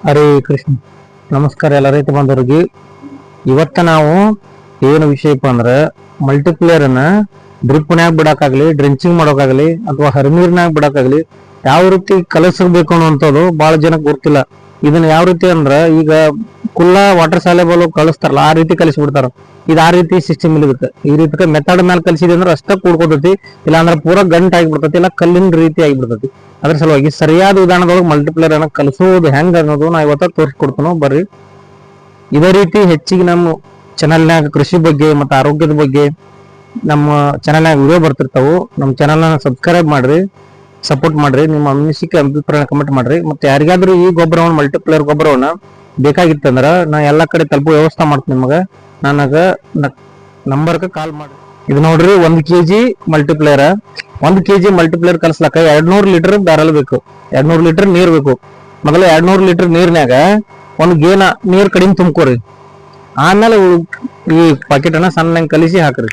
ಹರೇ ಕೃಷ್ಣ. ನಮಸ್ಕಾರ ಎಲ್ಲ ರೈತ ಬಾಂಧವರಿಗೆ. ಇವತ್ತ ನಾವು ಏನು ವಿಷಯಪ್ಪ ಅಂದ್ರೆ ಮಲ್ಟಿಪ್ಲೇಯರ್ ಅನ್ನ ಡ್ರಿಪ್ನ್ಯಾಗ ಬಿಡಕ್ಕಾಗ್ಲಿ, ಡ್ರೆಂಚಿಂಗ್ ಮಾಡೋಕಾಗ್ಲಿ ಅಥವಾ ಹರಿನೀರ್ನಾಗ ಬಿಡಕ್ಕಾಗ್ಲಿ ಯಾವ ರೀತಿ ಕಲಿಸಬೇಕು ಅನ್ನುವಂಥದ್ದು ಬಹಳ ಜನಕ್ಕೆ ಗೊತ್ತಿಲ್ಲ. ಇದನ್ನ ಯಾವ ರೀತಿ ಅಂದ್ರ ಈಗ ಕುಲ್ಲ ವಾಟರ್ ಸಾಲೆಬಲ್ ಕಳಿಸ್ತಾರಲ್ಲ ಆ ರೀತಿ ಕಲಿಸ್ಬಿಡ್ತಾರ. ಇದು ಆ ರೀತಿ ಸಿಸ್ಟಮ್ ಇದಕ್ಕೆ. ಈ ರೀತಿ ಮೆಥಡ್ ಮೇಲೆ ಕಲಿಸಿದೆ ಅಂದ್ರೆ ಅಷ್ಟ ಕೂಡ್ಕೋತೈತಿ, ಇಲ್ಲ ಅಂದ್ರೆ ಪೂರಾ ಗಂಟು ಆಗಿಬಿಡ್ತೈತಿ, ಇಲ್ಲ ಕಲ್ಲಿನ ರೀತಿ ಆಗಿಬಿಡ್ತೈತಿ. ಅದ್ರ ಸಲುವಾಗಿ ಸರಿಯಾದ ವಿಧಾನದೊಳಗೆ ಮಲ್ಟಿಪ್ಲೇಯರ್ ಅನ್ನ ಕಲಿಸೋದು ಹೆಂಗ ಅನ್ನೋದು ನಾ ಇವತ್ತ ತೋರಿಸ್ಕೊಡ್ತಾನೋ ಬರ್ರಿ. ಇದೇ ರೀತಿ ಹೆಚ್ಚಿಗೆ ನಮ್ಮ ಚಾನಲ್ನಾಗ ಕೃಷಿ ಬಗ್ಗೆ ಮತ್ತು ಆರೋಗ್ಯದ ಬಗ್ಗೆ ನಮ್ಮ ಚಾನಲ್ನಾಗ ವಿಡಿಯೋ ಬರ್ತಿರ್ತಾವು. ನಮ್ಮ ಚಾನಲ್ನ ಸಬ್ಸ್ಕ್ರೈಬ್ ಮಾಡ್ರಿ, ಸಪೋರ್ಟ್ ಮಾಡ್ರಿ, ನಿಮ್ಮ ಅನಿಸಿಕೆ ಅಭಿಪ್ರಾಯ ಕಮೆಂಟ್ ಮಾಡ್ರಿ. ಮತ್ತೆ ಯಾರಿಗಾದ್ರೂ ಈ ಗೊಬ್ಬರವನ್ನ ಮಲ್ಟಿಪ್ಲೇಯರ್ ಗೊಬ್ಬರವನ್ನ ಬೇಕಾಗಿತ್ತಂದ್ರ ನಾ ಎಲ್ಲಾ ಕಡೆ ತಲುಪೋ ವ್ಯವಸ್ಥೆ ಮಾಡ್ತೀನಿ. ನಿಮಗ ನನಗ ನಂಬರ್ಗೆ ಕಾಲ್ ಮಾಡಿ. ಇದು ನೋಡ್ರಿ 1 kg ಮಲ್ಟಿಪ್ಲೇಯರ್. 1 kg ಮಲ್ಟಿಪ್ಲೇಯರ್ ಕಲಿಸ್ಲಕ್ಕ 200 ಲೀಟರ್ ಬ್ಯಾರಲ್ ಬೇಕು, 200 ಲೀಟರ್ ನೀರ್ ಬೇಕು. ಮೊದಲ 200 ಲೀಟರ್ ನೀರ್ನ್ಯಾಗ ಒಂದು ಗೇನ ನೀರ್ ಕಡಿಮೆ ತುಂಬ್ಕೋರಿ. ಆಮೇಲೆ ಈ ಪಾಕೆಟ್ ಅನ್ನ ಸಣ್ಣ ಕಲಿಸಿ ಹಾಕ್ರಿ.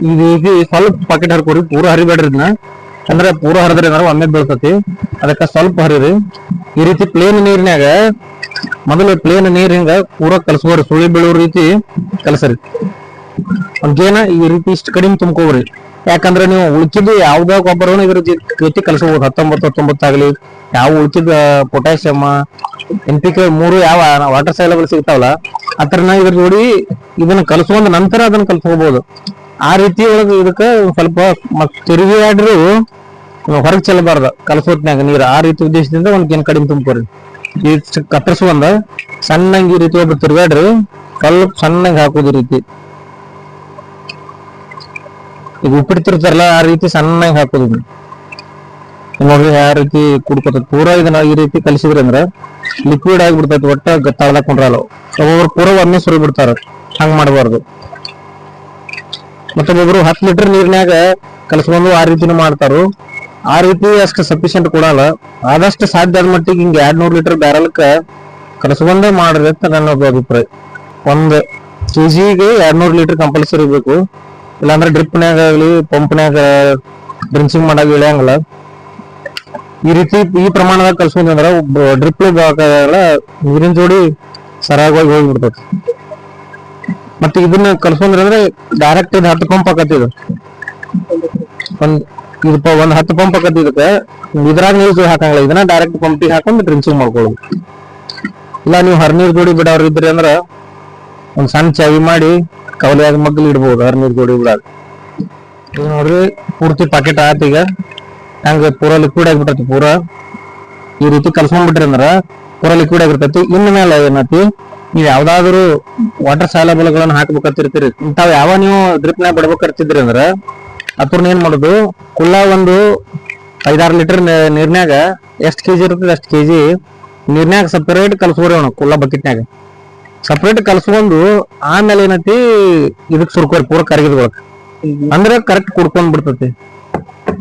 ಈ ರೀತಿ ಸ್ವಲ್ಪ ಪಾಕೆಟ್ ಹರ್ಕೋರಿ, ಪೂರ ಹರಿಬೇಡ್ರಿ. ಇದನ್ನ ಅಂದ್ರೆ ಪೂರ ಹರಿದ್ರಿ ಅಂದ್ರೆ ಒಮ್ಮೆ ಬೀಳ್ತತಿ, ಅದಕ್ಕ ಸ್ವಲ್ಪ ಹರಿರಿ. ಈ ರೀತಿ ಪ್ಲೇನ್ ನೀರಿನ್ಯಾಗ ಮೊದಲು ಪ್ಲೇನ್ ನೀರ್ ಹಿಂಗ ಪೂರ ಕಲಸ್ಕೋರಿ, ಸುಳಿ ಬೀಳೋ ರೀತಿ ಕಲಸರಿ. ಒಂದೇನ ಈ ರೀತಿ ಇಷ್ಟು ಕಡಿಮೆ ತುಂಬ್ಕೋರಿ. ಯಾಕಂದ್ರೆ ನೀವು ಉಳ್ಕಿದ್ದು ಯಾವ್ದ ಗೊಬ್ಬರವನ್ನು ಇದ್ರ ಜೊತೆ ಕಲಸಬಹುದು. 19 ಆಗ್ಲಿ, ಯಾವ ಉಳ್ಕಿದ ಪೊಟ್ಯಾಸಿಯಮ್, NPK 3 ಯಾವ ವಾಟರ್ ಸೈಲಬಲ್ ಸಿಗ್ತಾವಲ್ಲ ಆತರನ ಇದ್ರ ಜೋಡಿ ಇದನ್ನ ಕಲಸ್ಕೊಂಡ ನಂತರ ಅದನ್ನ ಕಲ್ಸ್ಕೋಬಹುದು. ಆ ರೀತಿ ಒಳಗೆ ಇದಕ್ಕ ಸ್ವಲ್ಪ ತಿರುಗಿ ಆಡ್ರು ಹೊರಗೆ ಚೆಲ್ಲಬಾರ್ದ ಕಲಸೋತ್ನಾಗ ನೀರು. ಆ ರೀತಿ ಉದ್ದೇಶದಿಂದ ಒಂದ್ ಏನ್ ಕಡಿಮೆ ತುಂಬ್ಕೋರಿ. ಈ ಕತ್ತರಿಸುವಂದ ಸಣ್ಣಂಗಿ ಈ ರೀತಿ ಒಬ್ರು ತಿರುಗಾಡ್ರಿ, ಸ್ವಲ್ಪ ಸಣ್ಣಂಗೆ ಹಾಕೋದು ರೀತಿ. ಈಗ ಉಪ್ಪಿಡ್ತಿರ್ತಾರಲ್ಲ ಆ ರೀತಿ ಸಣ್ಣಂಗೆ ಹಾಕೋದು. ನೋಡ್ರಿ ಯಾವ ರೀತಿ ಕುಡ್ಕೋತದ. ಪೂರಾ ಇದನ್ನ ಈ ರೀತಿ ಕಲಿಸಿದ್ರಿ ಅಂದ್ರ ಲಿಕ್ವಿಡ್ ಆಗಿಬಿಡ್ತೈತಿ, ಒಟ್ಟ ತಳದಾಕೊಂಡ್ರಲ್ಲ. ಒಬ್ಬೊಬ್ರು ಪೂರ ಒಮ್ಮೆ ಸುರಿ ಬಿಡ್ತಾರ, ಹಂಗ್ ಮಾಡಬಾರ್ದು. ಮತ್ತೊಬ್ಬೊಬ್ರು 10 ಲೀಟರ್ ನೀರ್ನ್ಯಾಗ ಕಲಸ್ಕೊಂಡು ಆ ರೀತಿನೂ ಮಾಡ್ತಾರು. ಆ ರೀತಿ ಅಷ್ಟು ಸಫಿಶಿಯಂಟ್ ಕೊಡಲ್ಲ. ಆದಷ್ಟು ಸಾಧ್ಯ ಆದ ಮಟ್ಟಿಗೆ ಹಿಂಗ 200 ಲೀಟರ್ ಬ್ಯಾರಲ್ಕ ಕಲಸ್ಕೊಂಡೇ ಮಾಡ್ರಿ ಅಂತ ನನ್ನ ಅಭಿಪ್ರಾಯ. 1 kgಗೆ 200 ಲೀಟರ್ ಕಂಪಲ್ಸರಿ ಬೇಕು. ಇಲ್ಲಾಂದ್ರೆ ಡ್ರಿಪ್ನ್ಯಾಗ ಆಗಲಿ ಪಂಪ್ನ್ಯಾಗ ಡ್ರಿನ್ಸಿಂಗ್ ಮಾಡಾಗ ಇಳಿಯಂಗಿಲ್ಲ. ಈ ರೀತಿ ಈ ಪ್ರಮಾಣದಾಗ ಕಲ್ಸ್ಕೊಂಡ್ರ ಡ್ರಿಪ್ ನೀರಿನ ಜೋಡಿ ಸರಾಗವಾಗಿ ಹೋಗ್ಬಿಡ್ತೈತಿ. ಮತ್ತೆ ಇದನ್ನ ಕಲ್ಸ್ಕೊಂಡ್ರ ಅಂದ್ರೆ ಡೈರೆಕ್ಟ್ 10 ಪಂಪ್ ಆಕತಿ. ಇದು ಒಂದ್ 10 ಪಂಪ್ ಆಕತಿ. ಇದಕ್ಕೆ ಇದ್ರಾಗ ನೀರು ಹಾಕಂಗಿಲ್ಲ, ಇದನ್ನ ಡೈರೆಕ್ಟ್ ಪಂಪಿಗೆ ಹಾಕೊಂಡು ಡ್ರಿನ್ಸಿಂಗ್ ಮಾಡ್ಕೊಳ್ಳೋದು. ಇಲ್ಲ ನೀವು ಹರಿನೀರ್ ಜೋಡಿ ಬಿಡೋರು ಇದ್ರಿ ಅಂದ್ರ ಒಂದ್ ಸಣ್ಣ ಚಾವಿ ಮಾಡಿ ಕವಲಿಯಾಗ ಮಗ್ಗಲ್ ಇಡ್ಬೋದು ಹರಿನೀರ್ ಜೋಡಿ ಬಿಡಾಗ. ಈಗ ನೋಡ್ರಿ ಪೂರ್ತಿ ಪಾಕೆಟ್ ಆತ. ಈಗ ಹಂಗ ಪೂರಾ ಲಿಕ್ವಿಡ್ ಆಗಿಬಿಟ್ಟತಿ. ಪೂರಾ ಈ ರೀತಿ ಕಲ್ಸ್ಕೊಂಡ್ಬಿಟ್ರಿ ಅಂದ್ರ ಪೂರಾ ಲಿಕ್ವಿಡ್ ಆಗಿರ್ತೈತಿ. ಇನ್ನ ಮೇಲೆ ಏನತಿ, ನೀವ್ ಯಾವ್ದಾದ್ರು ವಾಟರ್ ಸಾಲಬಲ್ ಗಳನ್ನ ಹಾಕ್ಬೇಕಂತಿರ್ತೀರಿ. ಇಂತಾವ್ ಯಾವ ನೀವು ಡ್ರಿಪ್ನ್ಯಾಗ ಬಿಡ್ಬೇಕಂತಿದ್ರಿ ಅಂದ್ರ ಅದ್ರನ್ನ ಏನ್ ಮಾಡುದು, ಕುಲ್ಲ ಒಂದು 5-6 ಲೀಟರ್ ನೀರ್ನ್ಯಾಗ ಎಷ್ಟ್ ಕೆಜಿ ಇರ್ತದೆ ಅಷ್ಟ್ ಕೆಜಿ ನೀರ್ನ್ಯಾಗ ಸಪರೇಟ್ ಕಲ್ಸ್ಕೋರಿ. ಅವನು ಕುಲ್ಲ ಬಕೆಟ್ನ್ಯಾಗ ಸಪರೇಟ್ ಕಲ್ಸ್ಕೊಂಡು ಆಮೇಲೆ ಏನತಿ ಇದಕ್ ಸುರ್ಕೋರಿ ಪೂರ ಕರಗಿದ್ಕೊಳಕ್. ಅಂದ್ರೆ ಕರೆಕ್ಟ್ ಕುಡ್ಕೊಂಡ್ ಬಿಡ್ತತಿ.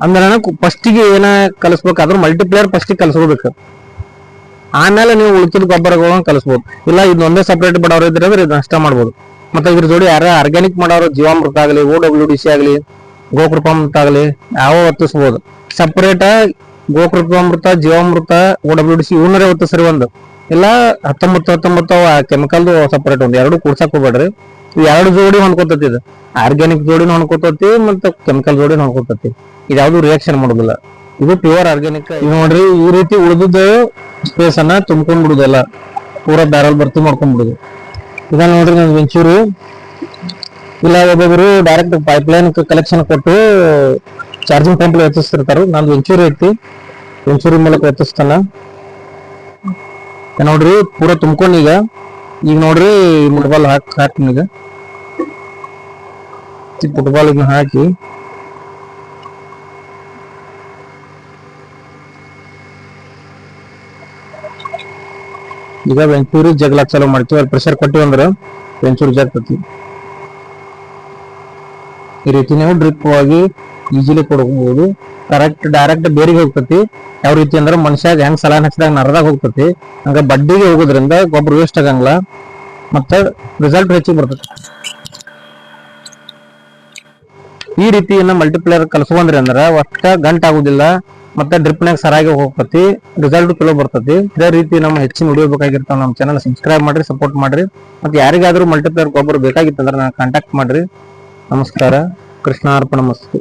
ಅಂದ್ರೆ ಫಸ್ಟಿಗೆ ಏನ ಕಲಸ್ಬೇಕಾದ್ರೂ ಮಲ್ಟಿಪ್ಲೇಯರ್ ಫಸ್ಟಿಗೆ ಕಲ್ಸ್ಕೋಬೇಕು. ಆಮೇಲೆ ನೀವು ಉಳ್ಕಿದ ಗೊಬ್ಬರಗಳನ್ನ ಕಲಿಸ್ಬೋದು. ಇಲ್ಲ ಇದೊಂದೇ ಸಪರೇಟ್ ಬಿಡೋರು ಇದ್ರೆ ಅಂದ್ರೆ ಇದನ್ನ ಅಷ್ಟ ಮಾಡ್ಬೋದು. ಮತ್ತೆ ಇದ್ರ ಜೋಡಿ ಯಾರ ಆರ್ಗ್ಯಾನಿಕ್ ಮಾಡೋರು ಜೀವಾಮೃತ ಆಗಲಿ, OWDC ಆಗಲಿ, ಗೋಕೃಪಾಮೃತ ಆಗಲಿ ಯಾವ ಒತ್ತಿಸ್ಬೋದು. ಸಪರೇಟ್ ಗೋಕೃಪಾಮೃತ, ಜೀವಾಮೃತ, OWDC ಇವನ್ನರೇ ಒತ್ತಿಸ್ರಿ. ಒಂದು ಇಲ್ಲ 19 ಕೆಮಿಕಲ್ದು ಸಪರೇಟ್ ಒಂದು, ಎರಡು ಕೂಡ್ಸಕ್ ಹೋಗ್ಬೇಡ್ರಿ. ಇವ್ ಎರಡು ಜೋಡಿ ಹೊಂದ್ಕೋತತಿ. ಇದು ಆರ್ಗ್ಯಾನಿಕ್ ಜೋಡಿನ ಹೊಂದ್ಕೋತತಿ, ಮತ್ತೆ ಕೆಮಿಕಲ್ ಜೋಡಿನ ಹೊಂದ್ಕೋತತಿ. ಇದ್ಯಾವ್ದು ರಿಯಾಕ್ಷನ್ ಮಾಡೋದಿಲ್ಲ. ಇದು ಪ್ಯೂರ್ ಆರ್ಗ್ಯಾನಿಕ್. ಈಗ ನೋಡ್ರಿ ಈ ರೀತಿ ಉಳಿದ ಸ್ಪೇಸ್ ಅನ್ನ ತುಂಬ್ಕೊಂಡ್ ಬಿಡುದಲ್ಲ, ಪೂರಾ ಬ್ಯಾರಲ್ ಭರ್ತಿ ಮಾಡ್ಕೊಂಡ್ ಬಿಡುದು. ಇದನ್ನ ನೋಡ್ರಿ ನನ್ ವೆಂಚೂರು. ಇಲ್ಲ ಒಬ್ಬೊಬ್ರು ಡೈರೆಕ್ಟ್ ಪೈಪ್ಲೈನ್ ಕಲೆಕ್ಷನ್ ಕೊಟ್ಟು ಚಾರ್ಜಿಂಗ್ ಪಂಪ್ ಎತ್ತಿಸ್ತಿರ್ತಾರ. ನಂದು ವೆಂಚೂರಿ ಐತಿ, ವೆಂಚೂರಿ ಮೂಲಕ ಎತ್ತಿಸ್ತಾನ. ನೋಡ್ರಿ ಪೂರಾ ತುಂಬ್ಕೊಂಡ್ ಈಗ ನೋಡ್ರಿ ಫುಟ್ಬಾಲ್ ಹಾಕಿ ಈಗ ಫುಟ್ಬಾಲ್ ಇದನ್ನ ಹಾಕಿ ಈಗ ವೆಂಚೂರಿ ಜಗ್ಲ ಚಾಲೂ ಮಾಡ್ತೀವಿ. ಅಲ್ಲಿ ಪ್ರೆಷರ್ ಕೊಟ್ಟಿವಿ ಅಂದ್ರೆ ವೆಂಚೂರಿ ಜಗ್ತತಿ. ಈ ರೀತಿ ನೀವು ಡ್ರಿಪ್ ಆಗಿ ಈಜಿಲಿ ಕೊಡಬಹುದು. ಕರೆಕ್ಟ್ ಡೈರೆಕ್ಟ್ ಬೇರಿಗೆ ಹೋಗ್ತತಿ. ಯಾವ ರೀತಿ ಅಂದ್ರೆ ಮನುಷ್ಯಾಗ ಹೆಂಗ್ ಸಲಾನ್ ಹಚ್ಚಿದಾಗ ನರದಾಗ ಹೋಗ್ತತಿ, ಹಂಗ ಬಡ್ಡಿಗೆ ಹೋಗೋದ್ರಿಂದ ಗೊಬ್ಬರ ವೇಸ್ಟ್ ಆಗಂಗಿಲ್ಲ. ಮತ್ತೆ ರಿಸಲ್ಟ್ ಹೆಚ್ಚಿಗೆ ಬರ್ತದೆ. ಈ ರೀತಿ ಮಲ್ಟಿಪ್ಲೇಯರ್ ಕಲ್ಸ್ಕೊಂಡ್ರಿ ಅಂದ್ರ ಒಟ್ಟ ಗಂಟ ಆಗುದಿಲ್ಲ, ಮತ್ತೆ ಡ್ರಿಪ್ನಾಗ ಸರಾಗಿ ಹೋಗ್ತತಿ, ರಿಸಲ್ಟ್ ಚಲೋ ಬರ್ತತಿ. ಇದೇ ರೀತಿ ನಮ್ಮ ಹೆಚ್ಚಿನ ವಿಡಿಯೋ ಬೇಕಾಗಿರ್ತಾವ ನಮ್ಮ ಚಾನಲ್ ಸಬ್ಸ್ಕ್ರೈಬ್ ಮಾಡ್ರಿ, ಸಪೋರ್ಟ್ ಮಾಡ್ರಿ. ಮತ್ತೆ ಯಾರಿಗಾದ್ರೂ ಮಲ್ಟಿಪ್ಲೇಯರ್ ಗೊಬ್ಬರ ಬೇಕಾಗಿತ್ತಂದ್ರೆ ಕಾಂಟ್ಯಾಕ್ಟ್ ಮಾಡ್ರಿ. ನಮಸ್ಕಾರ. ಕೃಷ್ಣಾರ್ಪಣ ಮಸ್ತು.